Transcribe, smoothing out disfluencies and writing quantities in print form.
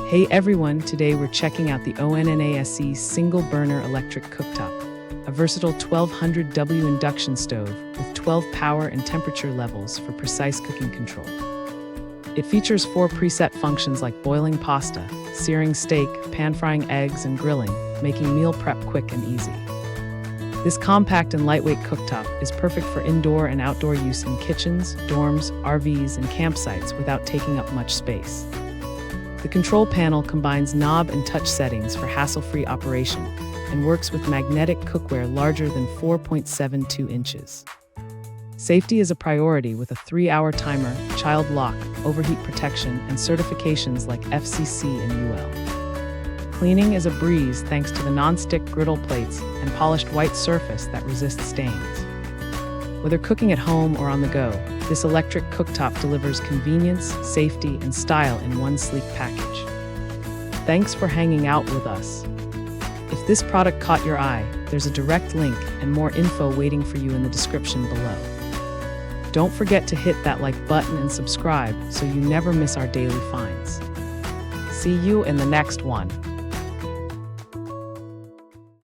Hey everyone, today we're checking out the ONNASE single burner electric cooktop, a versatile 1200W induction stove with 12 power and temperature levels for precise cooking control. It features 4 preset functions like boiling pasta, searing steak, pan-frying eggs, and grilling, making meal prep quick and easy. This compact and lightweight cooktop is perfect for indoor and outdoor use in kitchens, dorms, RVs, and campsites without taking up much space. The control panel combines knob and touch settings for hassle-free operation and works with magnetic cookware larger than 4.72 inches. Safety is a priority with a 3-hour timer, child lock, overheat protection, and certifications like FCC and UL. Cleaning is a breeze thanks to the nonstick griddle plates and polished white surface that resists stains. Whether cooking at home or on the go, this electric cooktop delivers convenience, safety, and style in one sleek package. Thanks for hanging out with us. If this product caught your eye, there's a direct link and more info waiting for you in the description below. Don't forget to hit that like button and subscribe so you never miss our daily finds. See you in the next one.